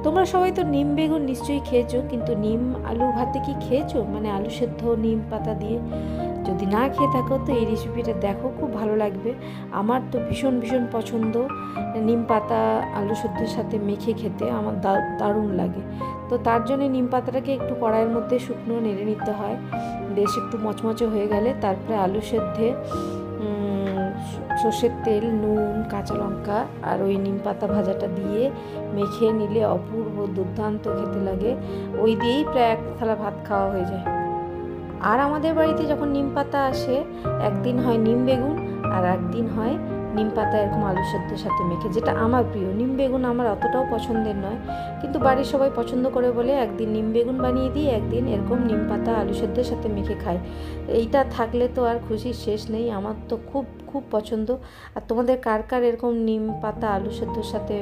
তোমরা সবাই তো নিম বেগুন নিশ্চয়ই খেয়েছো, কিন্তু নিম আলু ভাতে কি খেয়েছো? মানে আলু সেদ্ধ নিম পাতা দিয়ে। যদি না খেয়ে থাকো তো এই রেসিপিটা দেখো, খুব ভালো লাগবে। আমার তো ভীষণ ভীষণ পছন্দ নিম পাতা আলু সেদ্ধের সাথে মেখে খেতে, আমার দারুণ লাগে। তো তার জন্য নিম পাতাটাকে একটু কড়াইয়ের মধ্যে শুকনো নেড়ে নিতে হয়। বেশ একটু মচমচে হয়ে গেলে তারপরে আলু সেদ্ধে সর্ষের তেল, নুন, কাঁচা লঙ্কা আর ওই নিম পাতা ভাজাটা দিয়ে মেখে নিলে অপূর্ব দুর্দান্ত খেতে লাগে। ওই দিয়েই প্রায় এক থালা ভাত খাওয়া হয়ে যায়। আর আমাদের বাড়িতে যখন নিম পাতা আসে, একদিন হয় নিম বেগুন আর একদিন হয় নিম পাতা এরকম আলু সেদ্ধের সাথে মেখে, যেটা আমার প্রিয়। নিম বেগুন আমার অতটাও পছন্দের নয়, কিন্তু বাড়ির সবাই পছন্দ করে বলে একদিন নিম বেগুন বানিয়ে দিই, একদিন এরকম নিম পাতা আলু সেদ্ধের সাথে মেখে খাই। এইটা থাকলে তো আর খুশির শেষ নেই। আমার তো খুব খুব পছন্দ। আর তোমাদের কার কার এরকম নিম পাতা আলু সেদ্ধর সাথে